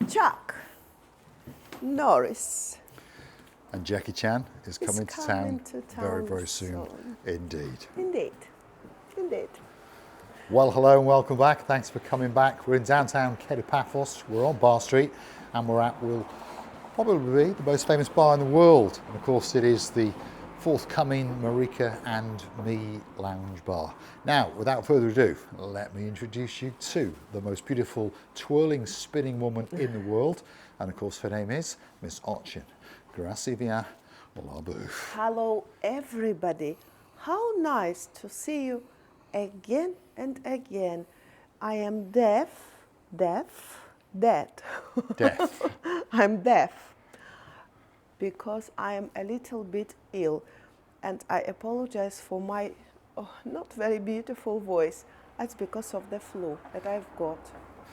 Chuck Norris And Jackie Chan is coming to town very, very soon. Indeed. Indeed. Indeed. Well, hello and welcome back. Thanks for coming back. We're in downtown Kato Paphos. We're on Bar Street and we're at, will probably be the most famous bar in the world. And of course it is the forthcoming Marika and Me lounge bar. Now, without further ado, let me introduce you to the most beautiful twirling, spinning woman in the world. And of course her name is Miss Ochin. Grazie via la bouffe. Hello everybody. How nice to see you again and again. I am dead. Deaf. I'm deaf because I am a little bit ill and I apologize for my not very beautiful voice. That's because of the flu that I've got.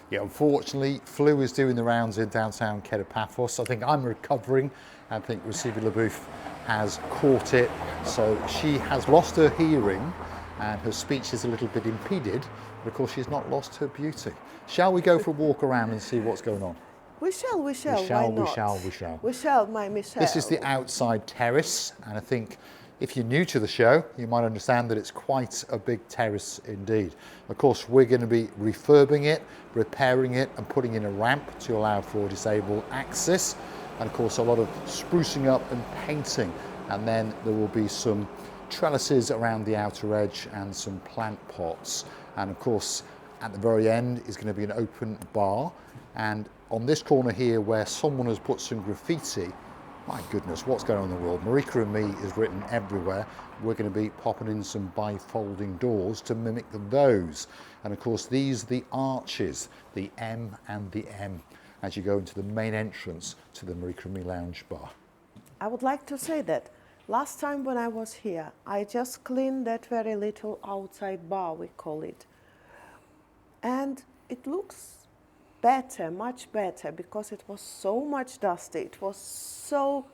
Yeah, unfortunately, flu is doing the rounds in downtown Kato Paphos. I think I'm recovering. I think Grazie via la bouffe has caught it. So she has lost her hearing and her speech is a little bit impeded. But of course, she's not lost her beauty. Shall we go for a walk around and see what's going on? We shall. We Why shall, not? we shall. We shall, my Michelle. This is the outside terrace, and I think if you're new to the show, you might understand that it's quite a big terrace indeed. Of course, we're going to be refurbing it, repairing it, and putting in a ramp to allow for disabled access. And of course, a lot of sprucing up and painting. And then there will be some trellises around the outer edge and some plant pots. And of course, at the very end is going to be an open bar. And on this corner here where someone has put some graffiti, my goodness, what's going on in the world? Marika and Me is written everywhere. We're going to be popping in some bifolding doors to mimic those. And of course, these are the arches, the M and the M, as you go into the main entrance to the Marika and Me lounge bar. I would like to say that last time when I was here, I just cleaned that very little outside bar, we call it. And it looks better, much better, because it was so much dusty. It was so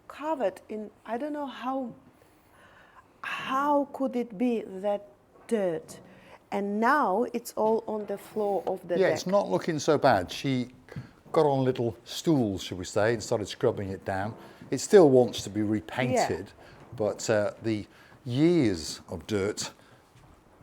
covered in, I don't know how could it be that dirt? And now it's all on the floor of the deck. Yeah, it's not looking so bad. She got on little stools, should we say, and started scrubbing it down. It still wants to be repainted, but the years of dirt,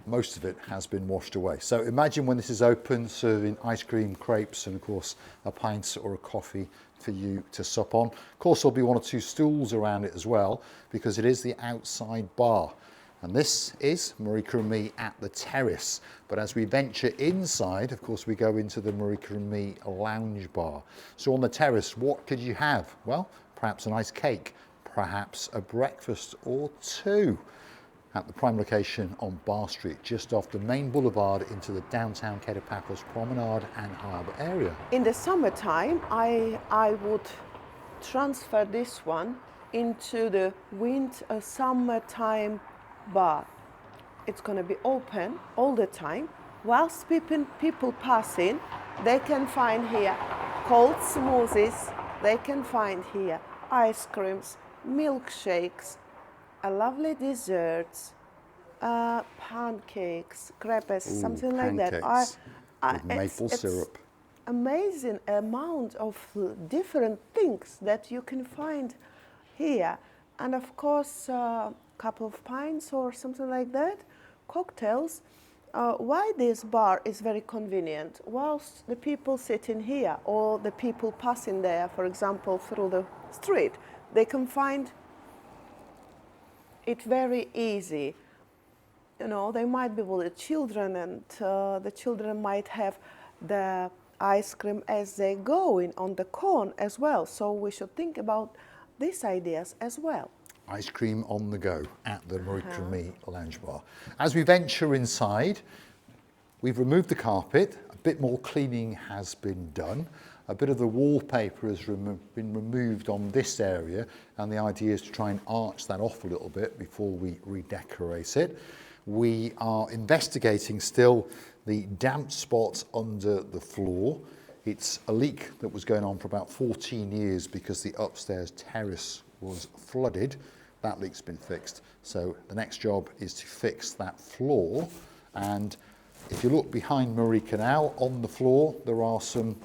most of it has been washed away. So imagine when this is open, serving ice cream, crepes, and of course a pint or a coffee for you to sup on. Of course, there'll be one or two stools around it as well, because it is the outside bar. And this is Marika and Me at the terrace. But as we venture inside, of course, we go into the Marika and Me lounge bar. So on the terrace, what could you have? Well, perhaps a nice cake, perhaps a breakfast or two, at the prime location on Bar Street, just off the main boulevard into the downtown Kato Paphos promenade and harbour area. In the summertime, I would transfer this one into the summertime bar. It's going to be open all the time. Whilst people pass in, they can find here cold smoothies, they can find here ice creams, milkshakes, a lovely desserts, pancakes, crepes, something like that. With maple syrup. Amazing amount of different things that you can find here. And of course, a couple of pints or something like that, cocktails. Why this bar is very convenient? Whilst the people sitting here or the people passing there, for example, through the street, they can find it very easy. You know, they might be with the children and the children might have the ice cream as they go in on the cone as well. So we should think about these ideas as well. Ice cream on the go at the Marika and Me lounge bar. As we venture inside, we've removed the carpet. A bit more cleaning has been done. A bit of the wallpaper has been removed on this area, and the idea is to try and arch that off a little bit before we redecorate it. We are investigating still the damp spots under the floor. It's a leak that was going on for about 14 years because the upstairs terrace was flooded. That leak's been fixed. So the next job is to fix that floor. And if you look behind Marika now, on the floor, there are some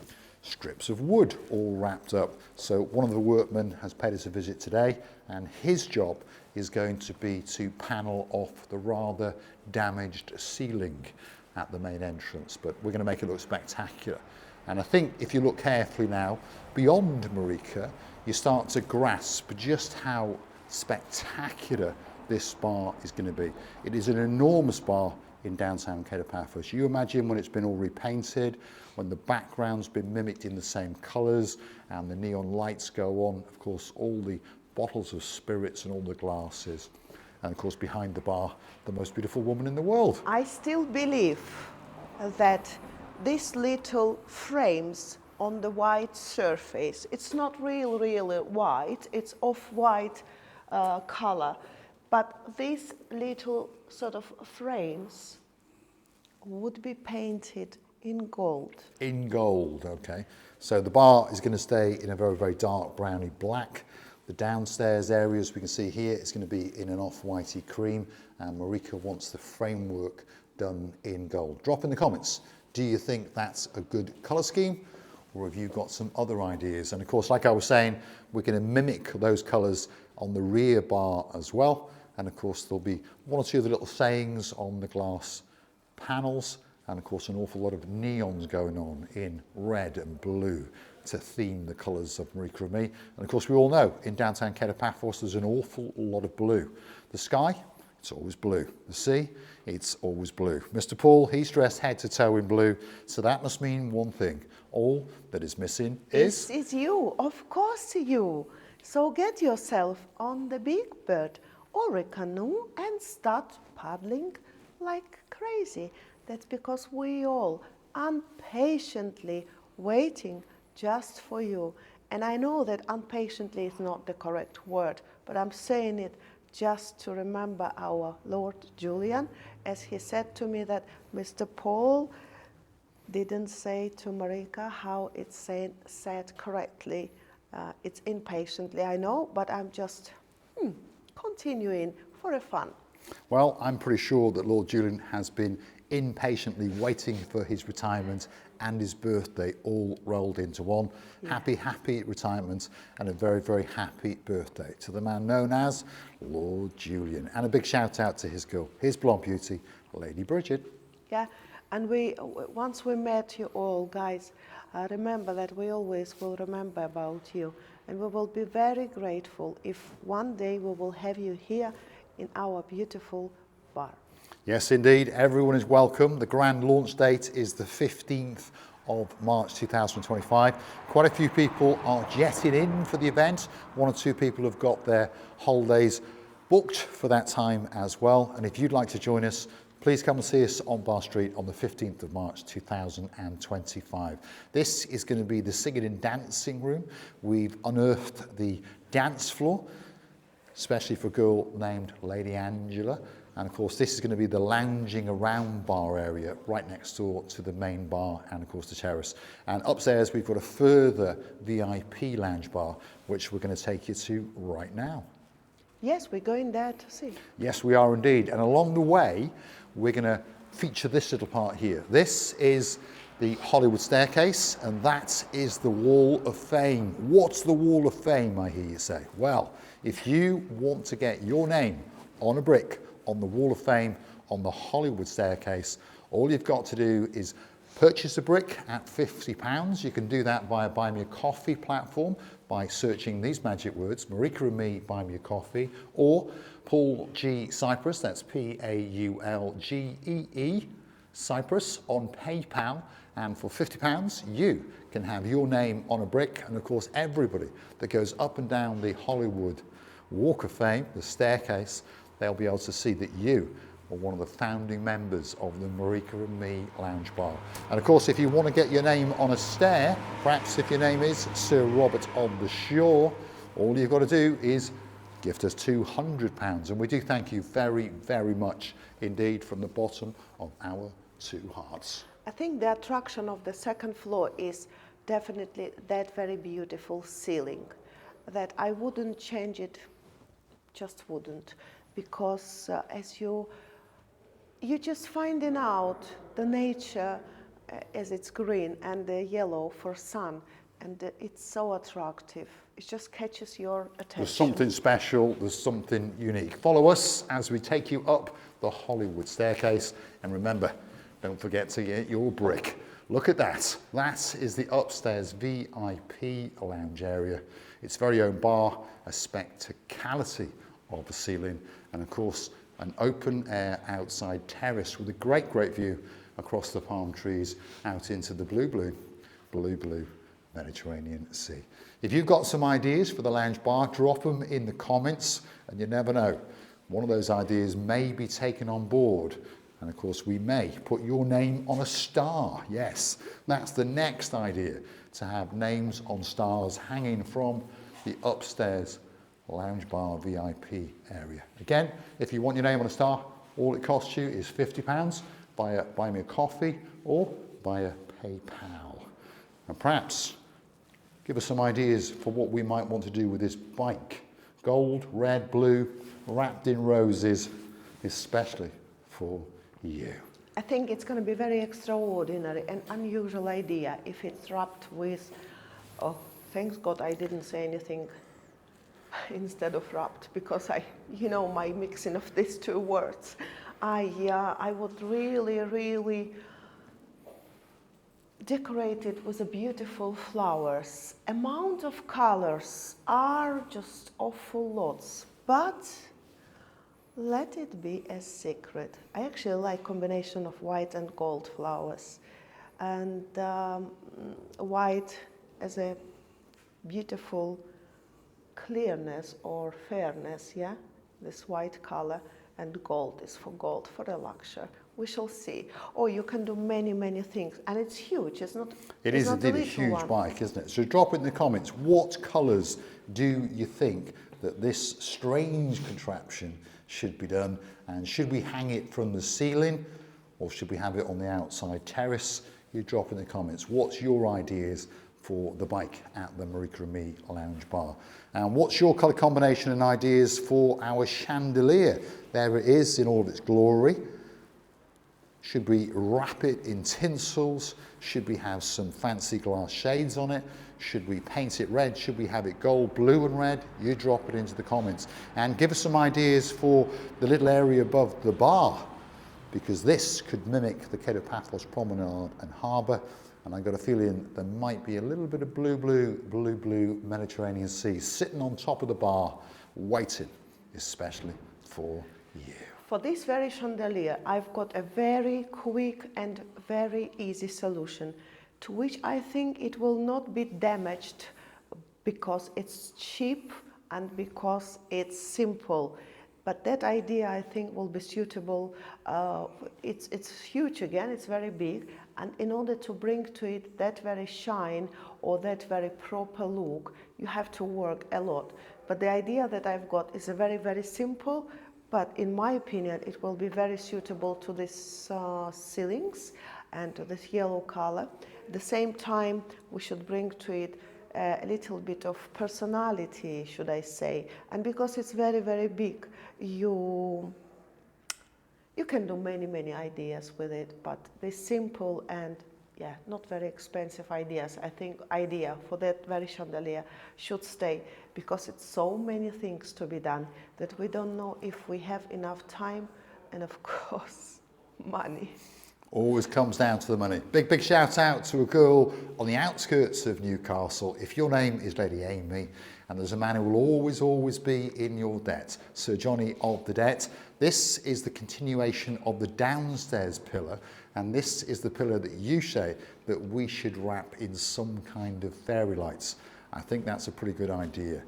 strips of wood all wrapped up. So one of the workmen has paid us a visit today, and his job is going to be to panel off the rather damaged ceiling at the main entrance, but we're going to make it look spectacular. And I think if you look carefully now, beyond Marika, you start to grasp just how spectacular this bar is going to be. It is an enormous bar in downtown Kato Paphos. You imagine when it's been all repainted, when the background's been mimicked in the same colours and the neon lights go on, of course all the bottles of spirits and all the glasses, and of course behind the bar, the most beautiful woman in the world. I still believe that these little frames on the white surface, it's not really white, it's off-white color, but these little sort of frames would be painted in gold. In gold, okay. So the bar is going to stay in a very, very dark browny black. The downstairs areas we can see here, it's going to be in an off-whitey cream, and Marika wants the framework done in gold. Drop in the comments, do you think that's a good colour scheme, or have you got some other ideas? And of course, like I was saying, we're going to mimic those colours on the rear bar as well. And of course, there'll be one or two of the little sayings on the glass panels, and of course an awful lot of neons going on in red and blue to theme the colours of Marika and me. And of course we all know in downtown Kato Paphos there's an awful lot of blue. The sky, it's always blue. The sea, it's always blue. Mr. Paul, he's dressed head to toe in blue, so that must mean one thing. All that is missing is... It's you, of course you. So get yourself on the big bird or a canoe and start paddling like crazy. That's because we all impatiently waiting just for you. And I know that impatiently is not the correct word, but I'm saying it just to remember our Lord Julian, as he said to me that Mr. Paul didn't say to Marika how it's said correctly. It's impatiently, I know, but I'm just continuing for a fun. Well, I'm pretty sure that Lord Julian has been impatiently waiting for his retirement and his birthday all rolled into one. Yeah. Happy retirement and a very, very happy birthday to the man known as Lord Julian. And a big shout out to his girl, his blonde beauty, Lady Bridget. Yeah, and once we met you all, guys, remember that we always will remember about you, and we will be very grateful if one day we will have you here in our beautiful bar. Yes, indeed. Everyone is welcome. The grand launch date is the 15th of March 2025. Quite a few people are jetting in for the event. One or two people have got their holidays booked for that time as well. And if you'd like to join us, please come and see us on Bar Street on the 15th of March 2025. This is going to be the singing and dancing room. We've unearthed the dance floor, especially for a girl named Lady Angela. And of course, this is going to be the lounging around bar area right next door to the main bar and of course the terrace. And upstairs, we've got a further VIP lounge bar, which we're going to take you to right now. Yes, we're going there to see. Yes, we are indeed. And along the way, we're going to feature this little part here. This is the Hollywood staircase, and that is the Wall of Fame. What's the Wall of Fame, I hear you say? Well, if you want to get your name on a brick on the Wall of Fame on the Hollywood staircase, all you've got to do is purchase a brick at £50. You can do that via Buy Me a Coffee platform by searching these magic words, Marika and me, Buy Me a Coffee, or Paul G. Cyprus, that's Paulgee, Cyprus, on PayPal. And for £50, you can have your name on a brick. And of course, everybody that goes up and down the Hollywood Walk of Fame, the staircase, they'll be able to see that you are one of the founding members of the Marika and Me Lounge Bar. And of course, if you want to get your name on a stair, perhaps if your name is Sir Robert on the Shore, all you've got to do is gift us £200. And we do thank you very, very much indeed from the bottom of our two hearts. I think the attraction of the second floor is definitely that very beautiful ceiling, that I wouldn't change it, just wouldn't, because as you're just finding out the nature as it's green, and the yellow for sun, and it's so attractive. It just catches your attention. There's something special, there's something unique. Follow us as we take you up the Hollywood staircase, and remember, don't forget to get your brick. Look at that. That is the upstairs VIP lounge area. Its very own bar, a spectacality of the ceiling, and of course, an open air outside terrace with a great, great view across the palm trees out into the blue Mediterranean Sea. If you've got some ideas for the lounge bar, drop them in the comments, and you never know, one of those ideas may be taken on board. And of course, we may put your name on a star. Yes, that's the next idea, to have names on stars hanging from the upstairs lounge bar VIP area. Again, if you want your name on a star, all it costs you is £50 via Buy Me a Coffee or via PayPal. And perhaps give us some ideas for what we might want to do with this bike. Gold, red, blue, wrapped in roses, especially for you. I think it's going to be very extraordinary and unusual idea if it's wrapped with, oh, thanks God I didn't say anything instead of wrapped, because my mixing of these two words. I would really decorate it with the beautiful flowers. Amount of colors are just awful lots, but let it be a secret. I actually like combination of white and gold flowers, and white as a beautiful clearness or fairness, yeah, this white color, and gold is for gold, for a luxury. We shall see. Or you can do many things, and it's huge. It's not. It is indeed a huge bike, isn't it? So drop it in the comments. What colours do you think that this strange contraption should be done, and should we hang it from the ceiling, or should we have it on the outside terrace? You drop in the comments. What's your ideas for the bike at the Marika and Me lounge bar? And what's your colour combination and ideas for our chandelier? There it is in all of its glory. Should we wrap it in tinsels? Should we have some fancy glass shades on it? Should we paint it red? Should we have it gold, blue and red? You drop it into the comments. And give us some ideas for the little area above the bar, because this could mimic the Kato Paphos Promenade and Harbour. And I've got a feeling there might be a little bit of blue Mediterranean Sea sitting on top of the bar, waiting especially for you. For this very chandelier, I've got a very quick and very easy solution, to which I think it will not be damaged because it's cheap and because it's simple. But that idea, I think, will be suitable. It's huge again, it's very big, and in order to bring to it that very shine or that very proper look, you have to work a lot. But the idea that I've got is a very simple, but in my opinion, it will be very suitable to these ceilings and to this yellow color. At the same time, we should bring to it a little bit of personality, should I say. And because it's very big, you can do many ideas with it, but the simple and not very expensive ideas, I think idea for that very chandelier should stay, because it's so many things to be done that we don't know if we have enough time and of course money. Always comes down to the money. Big shout out to a girl on the outskirts of Newcastle. If your name is Lady Amy, and there's a man who will always be in your debt, Sir Johnny of the Debt. This is the continuation of the downstairs pillar, and this is the pillar that you say that we should wrap in some kind of fairy lights. I think that's a pretty good idea.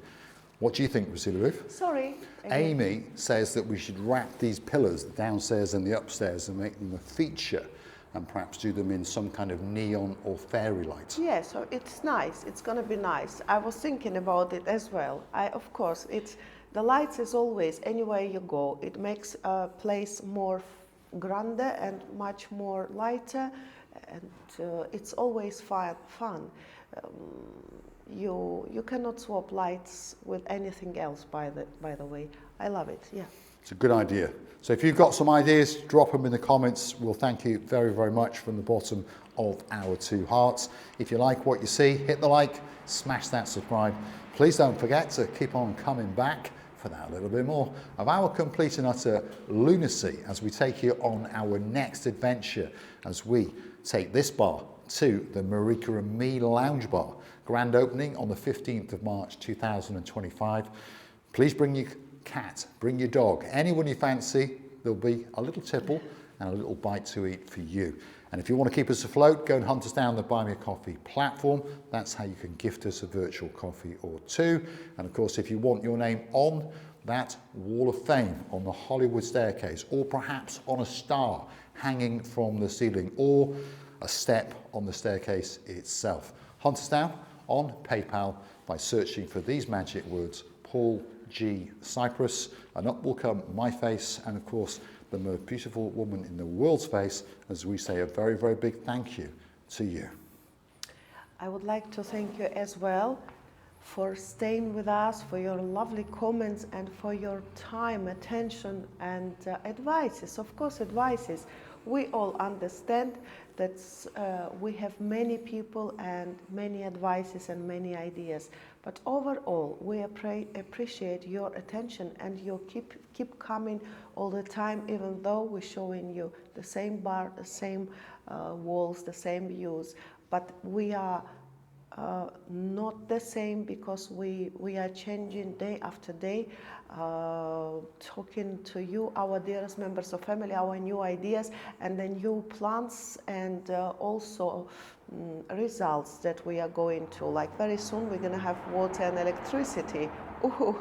What do you think, Vasily? Sorry. Amy says that we should wrap these pillars, the downstairs and the upstairs, and make them a feature, and perhaps do them in some kind of neon or fairy light. Yeah, so it's nice. It's going to be nice. I was thinking about it as well. Of course, the lights is always, anywhere you go, it makes a place more grander and much more lighter, and it's always fun. You cannot swap lights with anything else, by the way. I love it, yeah. It's a good idea. So if you've got some ideas, drop them in the comments. We'll thank you very, very much from the bottom of our two hearts. If you like what you see, hit the like, smash that subscribe. Please don't forget to keep on coming back for that little bit more of our complete and utter lunacy as we take you on our next adventure, as we take this bar to the Marika and Me Lounge Bar. Grand opening on the 15th of March 2025. Please bring your cat, bring your dog, anyone you fancy. There'll be a little tipple and a little bite to eat for you. And if you want to keep us afloat, go and hunt us down the Buy Me a Coffee platform. That's how you can gift us a virtual coffee or two. And of course, if you want your name on that wall of fame, on the Hollywood staircase, or perhaps on a star hanging from the ceiling, or a step on the staircase itself, hunt us down on PayPal by searching for these magic words, Paul G. Cyprus, and up will come my face and of course the most beautiful woman in the world's face, as we say a very, very big thank you to you. I would like to thank you as well for staying with us, for your lovely comments and for your time, attention and advices. Of course, advices. We all understand that we have many people and many advices and many ideas. But overall, we appreciate your attention and you keep coming all the time, even though we're showing you the same bar, the same walls, the same views. But we are not the same because we are changing day after day, talking to you, our dearest members of family, our new ideas and the new plans and also results that we are going to. Like very soon we're going to have water and electricity. Ooh.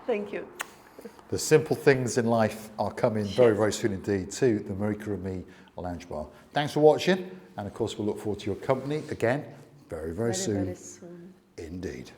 Thank you. The simple things in life are coming very, very soon indeed to the Marika and Me Lounge Bar. Thanks for watching, and of course we'll look forward to your company again very, very soon. Very soon. Indeed.